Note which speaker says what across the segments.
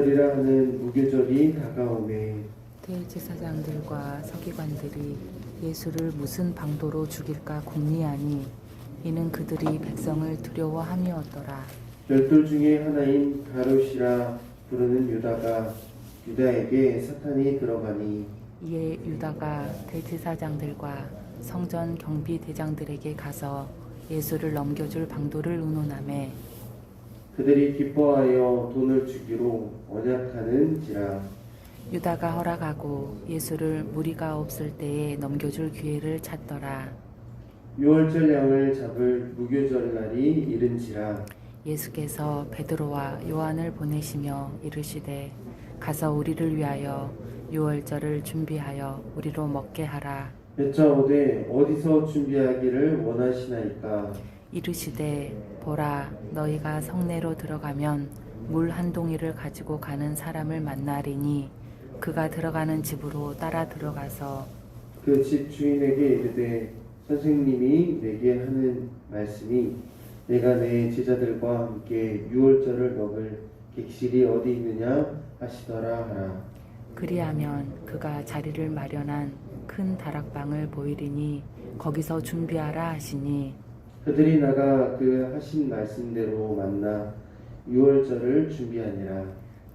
Speaker 1: 절이라 하는 무교절이 다가오매
Speaker 2: 대제사장들과 서기관들이 예수를 무슨 방도로 죽일까 궁리하니 이는 그들이 백성을 두려워함이었더라.
Speaker 1: 열둘 중에 하나인 가룟이라 부르는 유다가 유다에게 사탄이 들어가니
Speaker 2: 이에 유다가 대제사장들과 성전 경비대장들에게 가서 예수를 넘겨줄 방도를 의논하매
Speaker 1: 그들이 기뻐하여 돈을 주기로 언약하는지라.
Speaker 2: 유다가 허락하고 예수를 무리가 없을 때에 넘겨줄 기회를 찾더라.
Speaker 1: 유월절 양을 잡을 무교절 날이 이른지라.
Speaker 2: 예수께서 베드로와 요한을 보내시며 이르시되 가서 우리를 위하여 유월절을 준비하여 우리로 먹게 하라.
Speaker 1: 여짜오되 어디서 준비하기를 원하시나이까.
Speaker 2: 이르시되 보라 너희가 성내로 들어가면 물 한 동이를 가지고 가는 사람을 만나리니 그가 들어가는 집으로 따라 들어가서
Speaker 1: 그 집 주인에게 이르되 선생님이 내게 하는 말씀이 내가 내 제자들과 함께 유월절을 먹을 객실이 어디 있느냐 하시더라 하라.
Speaker 2: 그리하면 그가 자리를 마련한 큰 다락방을 보이리니 거기서 준비하라 하시니
Speaker 1: 그들이 나가 그 하신 말씀대로 만나 유월절을 준비하니라.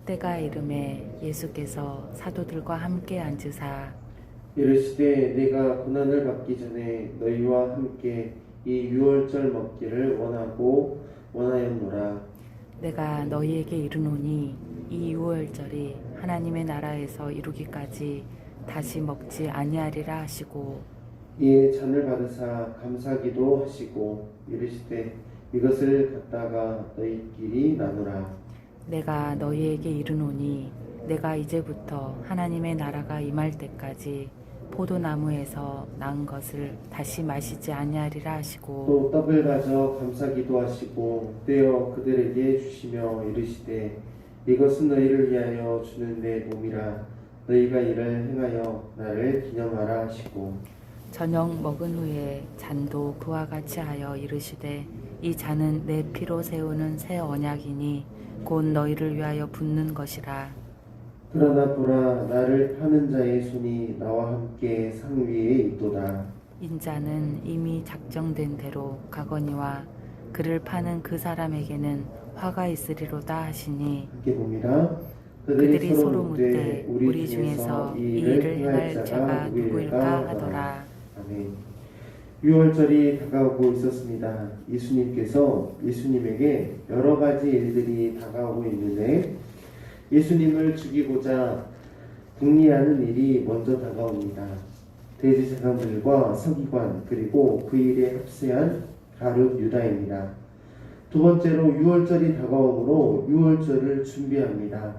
Speaker 2: 때가 이름에 예수께서 사도들과 함께 앉으사
Speaker 1: 이르시되 내가 고난을 받기 전에 너희와 함께 이 유월절 먹기를 원하였노라.
Speaker 2: 내가 너희에게 이르노니 이 유월절이 하나님의 나라에서 이루기까지 다시 먹지 아니하리라 하시고
Speaker 1: 이에 잔을 받으사 감사기도 하시고 이르시되 이것을 갖다가 너희끼리 나누라.
Speaker 2: 내가 너희에게 이르노니 내가 이제부터 하나님의 나라가 임할 때까지 포도나무에서 난 것을 다시 마시지 아니하리라 하시고
Speaker 1: 또 떡을 가져 감사기도 하시고 떼어 그들에게 주시며 이르시되 이것은 너희를 위하여 주는 내 몸이라. 너희가 이를 행하여 나를 기념하라 하시고
Speaker 2: 저녁 먹은 후에 잔도 그와 같이 하여 이르시되 이 잔은 내 피로 세우는 새 언약이니 곧 너희를 위하여 붓는 것이라.
Speaker 1: 그러나 보라 나를 파는 자의 손이 나와 함께 상 위에 있도다.
Speaker 2: 인자는 이미 작정된 대로 가거니와 그를 파는 그 사람에게는 화가 있으리로다 하시니
Speaker 1: 함께 봅니다.
Speaker 2: 그들이 서로 묻되 우리 중에서 이 일을 행할 자가 누구일까 하더라.
Speaker 1: 아멘. 유월절이 다가오고 있었습니다. 예수님에게 여러 가지 일들이 다가오고 있는데 예수님을 죽이고자 궁리하는 일이 먼저 다가옵니다. 대제사장들과 서기관 그리고 그 일에 합세한 가룟 유다입니다. 두 번째로 유월절이 다가오므로 유월절을 준비합니다.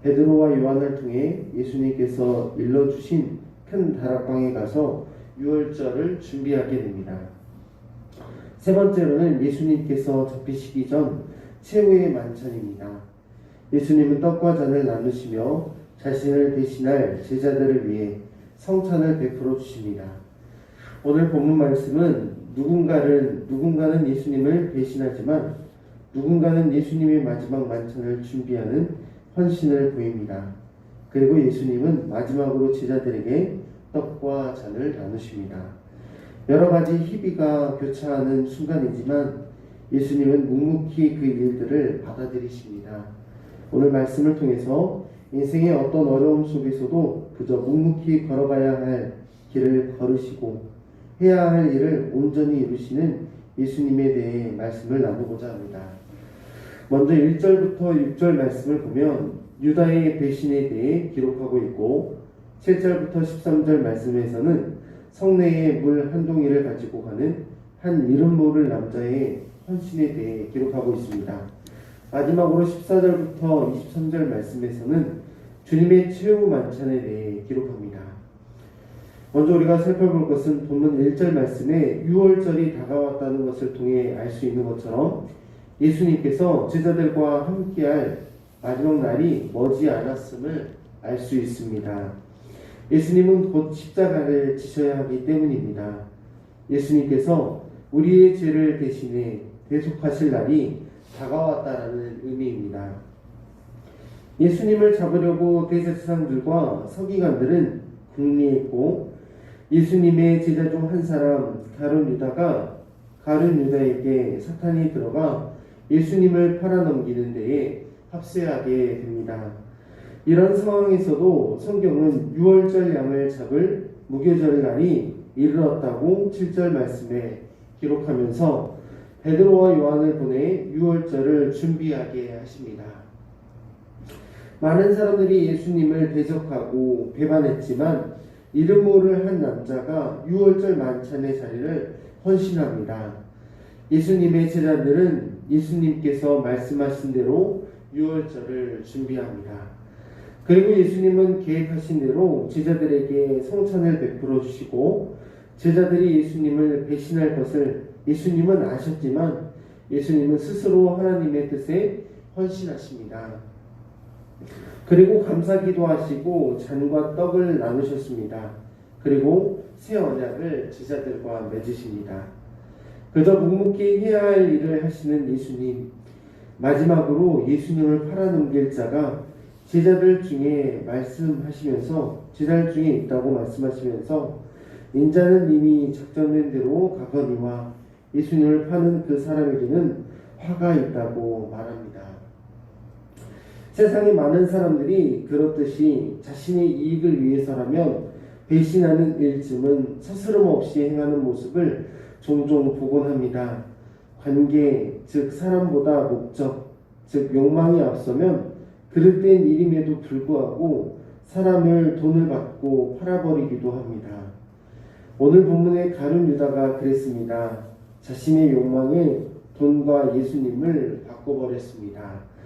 Speaker 1: 베드로와 요한을 통해 예수님께서 일러주신 큰 다락방에 가서 유월절을 준비하게 됩니다. 세 번째로는 예수님께서 잡히시기 전 최후의 만찬입니다. 예수님은 떡과 잔을 나누시며 자신을 대신할 제자들을 위해 성찬을 베풀어 주십니다. 오늘 본문 말씀은 누군가는 예수님을 대신하지만 누군가는 예수님의 마지막 만찬을 준비하는 헌신을 보입니다. 그리고 예수님은 마지막으로 제자들에게 떡과 잔을 나누십니다. 여러 가지 희비가 교차하는 순간이지만 예수님은 묵묵히 그 일들을 받아들이십니다. 오늘 말씀을 통해서 인생의 어떤 어려움 속에서도 그저 묵묵히 걸어가야 할 길을 걸으시고 해야 할 일을 온전히 이루시는 예수님에 대해 말씀을 나누고자 합니다. 먼저 1절부터 6절 말씀을 보면 유다의 배신에 대해 기록하고 있고 7절부터 13절 말씀에서는 성내에 물 한 동이를 가지고 가는 한 이름 모를 남자의 헌신에 대해 기록하고 있습니다. 마지막으로 14절부터 23절 말씀에서는 주님의 최후 만찬에 대해 기록합니다. 먼저 우리가 살펴볼 것은 본문 1절 말씀에 유월절이 다가왔다는 것을 통해 알 수 있는 것처럼 예수님께서 제자들과 함께할 마지막 날이 머지 않았음을 알 수 있습니다. 예수님은 곧 십자가를 지셔야 하기 때문입니다. 예수님께서 우리의 죄를 대신해 대속하실 날이 다가왔다라는 의미입니다. 예수님을 잡으려고 대제사장들과 서기관들은 궁리했고 예수님의 제자 중 한 사람 가룟 유다에게 사탄이 들어가 예수님을 팔아넘기는 데에 합세하게 됩니다. 이런 상황에서도 성경은 유월절 양을 잡을 무교절 날이 이르렀다고 7절 말씀에 기록하면서 베드로와 요한을 보내 유월절을 준비하게 하십니다. 많은 사람들이 예수님을 대적하고 배반했지만 이름 모를 한 남자가 유월절 만찬의 자리를 헌신합니다. 예수님의 제자들은 예수님께서 말씀하신 대로 유월절을 준비합니다. 그리고 예수님은 계획하신 대로 제자들에게 성찬을 베풀어 주시고 제자들이 예수님을 배신할 것을 예수님은 아셨지만 예수님은 스스로 하나님의 뜻에 헌신하십니다. 그리고 감사기도 하시고 잔과 떡을 나누셨습니다. 그리고 새 언약을 제자들과 맺으십니다. 그저 묵묵히 해야 할 일을 하시는 예수님, 마지막으로 예수님을 팔아넘길 자가 제자들 중에 있다고 말씀하시면서 인자는 이미 작정된 대로 가거니와 예수님을 파는 그 사람에게는 화가 있다고 말합니다. 세상의 많은 사람들이 그렇듯이 자신의 이익을 위해서라면 배신하는 일쯤은 서스럼 없이 행하는 모습을 종종 보곤 합니다. 관계, 즉 사람보다 목적, 즉 욕망이 앞서면 그릇된 일임에도 불구하고 사람을 돈을 받고 팔아버리기도 합니다. 오늘 본문의 가룟 유다가 그랬습니다. 자신의 욕망에 돈과 예수님을 바꿔버렸습니다.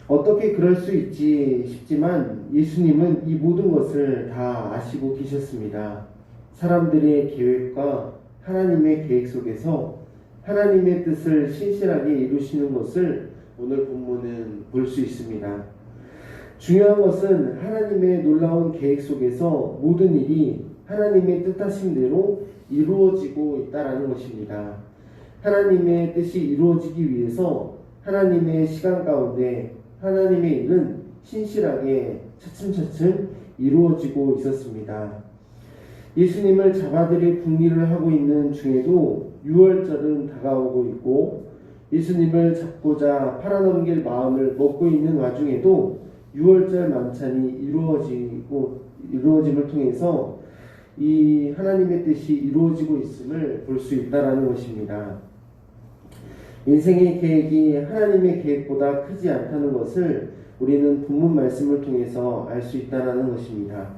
Speaker 1: 어떻게 그럴 수 있지 싶지만 예수님은 이 모든 것을 다 아시고 계셨습니다. 사람들의 계획과 하나님의 계획 속에서 하나님의 뜻을 신실하게 이루시는 것을 오늘 본문은 볼 수 있습니다. 중요한 것은 하나님의 놀라운 계획 속에서 모든 일이 하나님의 뜻하신 대로 이루어지고 있다는 것입니다. 하나님의 뜻이 이루어지기 위해서 하나님의 시간 가운데 하나님의 일은 신실하게 차츰차츰 이루어지고 있었습니다. 예수님을 잡아들일 궁리를 하고 있는 중에도 유월절은 다가오고 있고 예수님을 잡고자 팔아넘길 마음을 먹고 있는 와중에도 유월절 만찬이 이루어짐을 통해서 이 하나님의 뜻이 이루어지고 있음을 볼 수 있다는 것입니다. 인생의 계획이 하나님의 계획보다 크지 않다는 것을 우리는 본문 말씀을 통해서 알 수 있다는 것입니다.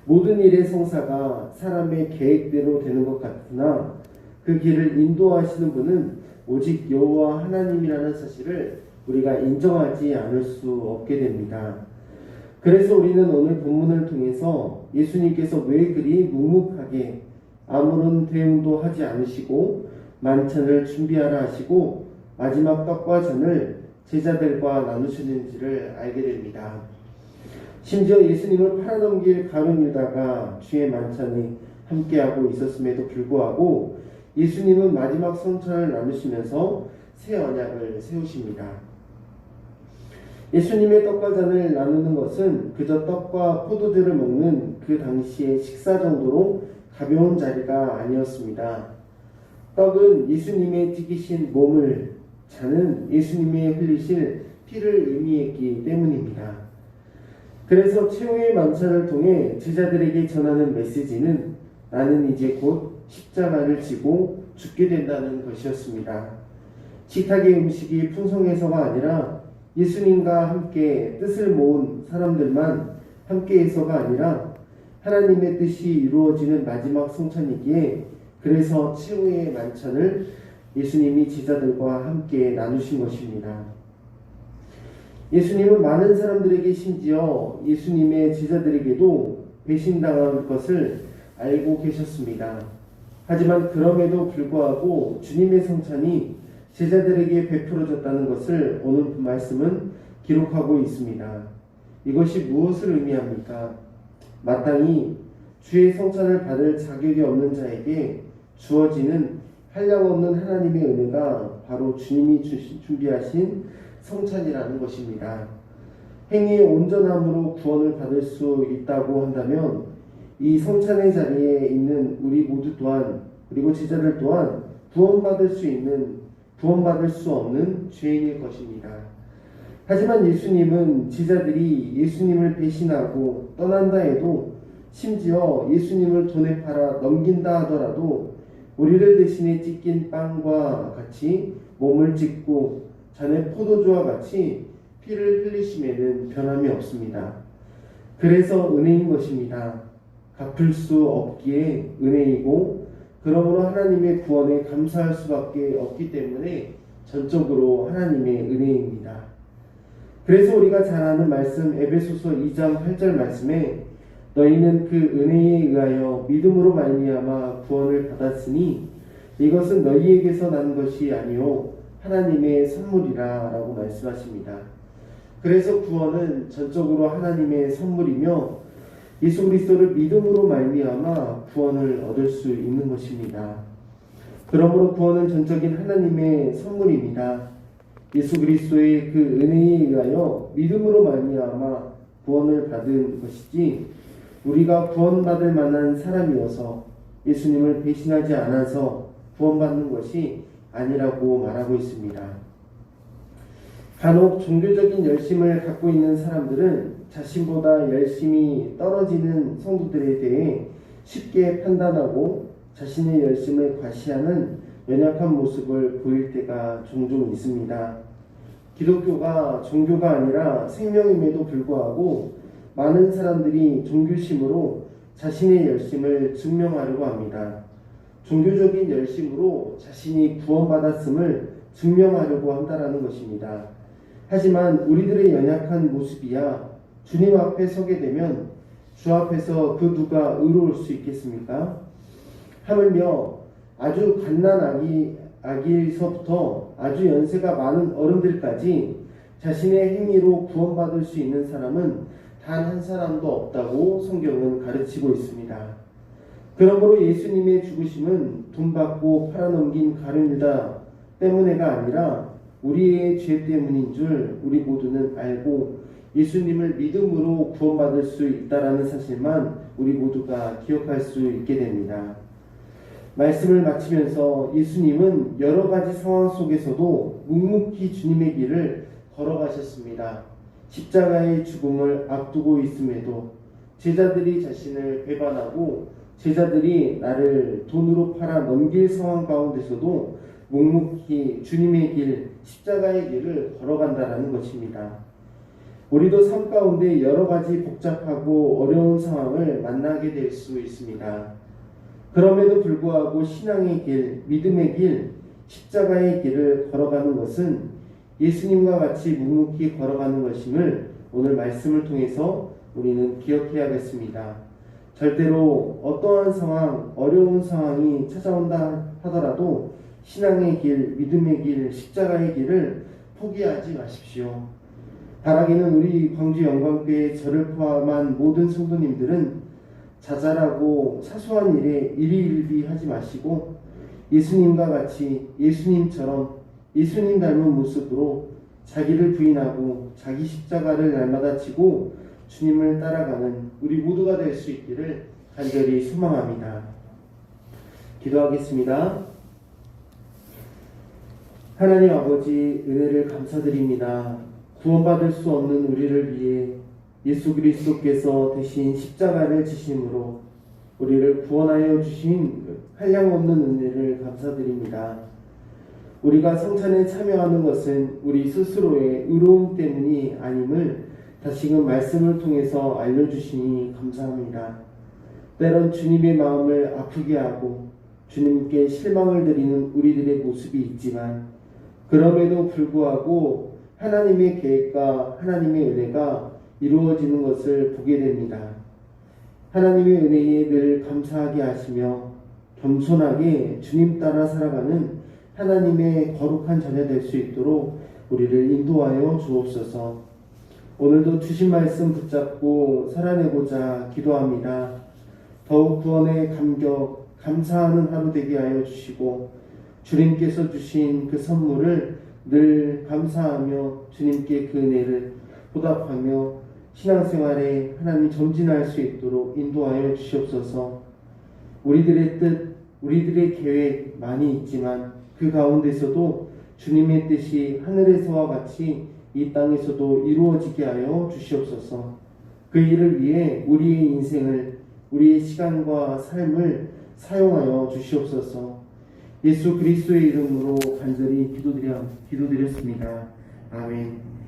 Speaker 1: 모든 일의 성사가 사람의 계획대로 되는 것 같으나 그 길을 인도하시는 분은 오직 여호와 하나님이라는 사실을 우리가 인정하지 않을 수 없게 됩니다. 그래서 우리는 오늘 본문을 통해서 예수님께서 왜 그리 묵묵하게 아무런 대응도 하지 않으시고 만찬을 준비하라 하시고 마지막 떡과 잔을 제자들과 나누시는지를 알게 됩니다. 심지어 예수님을 팔아넘길 가룟 유다가 주의 만찬에 함께하고 있었음에도 불구하고 예수님은 마지막 성찬을 나누시면서 새 언약을 세우십니다. 예수님의 떡과 잔을 나누는 것은 그저 떡과 포도주를 먹는 그 당시의 식사 정도로 가벼운 자리가 아니었습니다. 떡은 예수님의 튀기신 몸을, 잔은 예수님의 흘리실 피를 의미했기 때문입니다. 그래서 최후의 만찬을 통해 제자들에게 전하는 메시지는 나는 이제 곧 십자가를 지고 죽게 된다는 것이었습니다. 식탁의 음식이 풍성해서가 아니라 예수님과 함께 뜻을 모은 사람들만 함께해서가 아니라 하나님의 뜻이 이루어지는 마지막 성찬이기에 그래서 최후의 만찬을 예수님이 제자들과 함께 나누신 것입니다. 예수님은 많은 사람들에게 심지어 예수님의 제자들에게도 배신당할 것을 알고 계셨습니다. 하지만 그럼에도 불구하고 주님의 성찬이 제자들에게 베풀어졌다는 것을 오늘 말씀은 기록하고 있습니다. 이것이 무엇을 의미합니까? 마땅히 주의 성찬을 받을 자격이 없는 자에게 주어지는 한량없는 하나님의 은혜가 바로 주님이 준비하신 성찬이라는 것입니다. 행위의 온전함으로 구원을 받을 수 있다고 한다면 이 성찬의 자리에 있는 우리 모두 또한 그리고 제자들 또한 구원받을 수 없는 죄인일 것입니다. 하지만 예수님은 제자들이 예수님을 배신하고 떠난다 해도 심지어 예수님을 돈에 팔아 넘긴다 하더라도 우리를 대신에 찢긴 빵과 같이 몸을 찢고 잔의 포도주와 같이 피를 흘리심에는 변함이 없습니다. 그래서 은혜인 것입니다. 갚을 수 없기에 은혜이고 그러므로 하나님의 구원에 감사할 수밖에 없기 때문에 전적으로 하나님의 은혜입니다. 그래서 우리가 잘 아는 말씀 에베소서 2장 8절 말씀에 너희는 그 은혜에 의하여 믿음으로 말미암아 구원을 받았으니 이것은 너희에게서 난 것이 아니요 하나님의 선물이라 라고 말씀하십니다. 그래서 구원은 전적으로 하나님의 선물이며 예수 그리스도를 믿음으로 말미암아 구원을 얻을 수 있는 것입니다. 그러므로 구원은 전적인 하나님의 선물입니다. 예수 그리스도의 그 은혜에 의하여 믿음으로 말미암아 구원을 받은 것이지 우리가 구원받을 만한 사람이어서 예수님을 배신하지 않아서 구원받는 것이 아니라고 말하고 있습니다. 간혹 종교적인 열심을 갖고 있는 사람들은 자신보다 열심이 떨어지는 성도들에 대해 쉽게 판단하고 자신의 열심을 과시하는 연약한 모습을 보일 때가 종종 있습니다. 기독교가 종교가 아니라 생명임에도 불구하고 많은 사람들이 종교심으로 자신의 열심을 증명하려고 합니다. 종교적인 열심으로 자신이 구원받았음을 증명하려고 한다는 것입니다. 하지만 우리들의 연약한 모습이야 주님 앞에 서게 되면 주 앞에서 그 누가 의로울 수 있겠습니까? 하물며 아주 갓난 아기에서부터 아주 연세가 많은 어른들까지 자신의 행위로 구원받을 수 있는 사람은 단 한 사람도 없다고 성경은 가르치고 있습니다. 그러므로 예수님의 죽으심은 돈 받고 팔아넘긴 가룟유다 때문에가 아니라 우리의 죄 때문인 줄 우리 모두는 알고 예수님을 믿음으로 구원받을 수 있다라는 사실만 우리 모두가 기억할 수 있게 됩니다. 말씀을 마치면서 예수님은 여러 가지 상황 속에서도 묵묵히 주님의 길을 걸어가셨습니다. 십자가의 죽음을 앞두고 있음에도 제자들이 자신을 배반하고 제자들이 나를 돈으로 팔아 넘길 상황 가운데서도 묵묵히 주님의 길, 십자가의 길을 걸어간다라는 것입니다. 우리도 삶 가운데 여러 가지 복잡하고 어려운 상황을 만나게 될 수 있습니다. 그럼에도 불구하고 신앙의 길, 믿음의 길, 십자가의 길을 걸어가는 것은 예수님과 같이 묵묵히 걸어가는 것임을 오늘 말씀을 통해서 우리는 기억해야겠습니다. 절대로 어떠한 상황, 어려운 상황이 찾아온다 하더라도 신앙의 길, 믿음의 길, 십자가의 길을 포기하지 마십시오. 바라기는 우리 광주 영광교회 저를 포함한 모든 성도님들은 자잘하고 사소한 일에 일희일비하지 마시고 예수님과 같이 예수님처럼 예수님 닮은 모습으로 자기를 부인하고 자기 십자가를 날마다 지고 주님을 따라가는 우리 모두가 될 수 있기를 간절히 소망합니다. 기도하겠습니다. 하나님 아버지 은혜를 감사드립니다. 구원받을 수 없는 우리를 위해 예수 그리스도께서 대신 십자가를 지심으로 우리를 구원하여 주신 한량없는 은혜를 감사드립니다. 우리가 성찬에 참여하는 것은 우리 스스로의 의로움 때문이 아님을 다시금 말씀을 통해서 알려주시니 감사합니다. 때론 주님의 마음을 아프게 하고 주님께 실망을 드리는 우리들의 모습이 있지만 그럼에도 불구하고 하나님의 계획과 하나님의 은혜가 이루어지는 것을 보게 됩니다. 하나님의 은혜에 늘 감사하게 하시며 겸손하게 주님 따라 살아가는 하나님의 거룩한 자녀 될 수 있도록 우리를 인도하여 주옵소서. 오늘도 주신 말씀 붙잡고 살아내고자 기도합니다. 더욱 구원의 감격, 감사하는 하루 되게 하여 주시고 주님께서 주신 그 선물을 늘 감사하며 주님께 그 은혜를 보답하며 신앙생활에 하나님 전진할 수 있도록 인도하여 주시옵소서. 우리들의 뜻, 우리들의 계획 많이 있지만 그 가운데서도 주님의 뜻이 하늘에서와 같이 이 땅에서도 이루어지게 하여 주시옵소서. 그 일을 위해 우리의 인생을, 우리의 시간과 삶을 사용하여 주시옵소서. 예수 그리스도의 이름으로 간절히 기도드렸습니다. 아멘.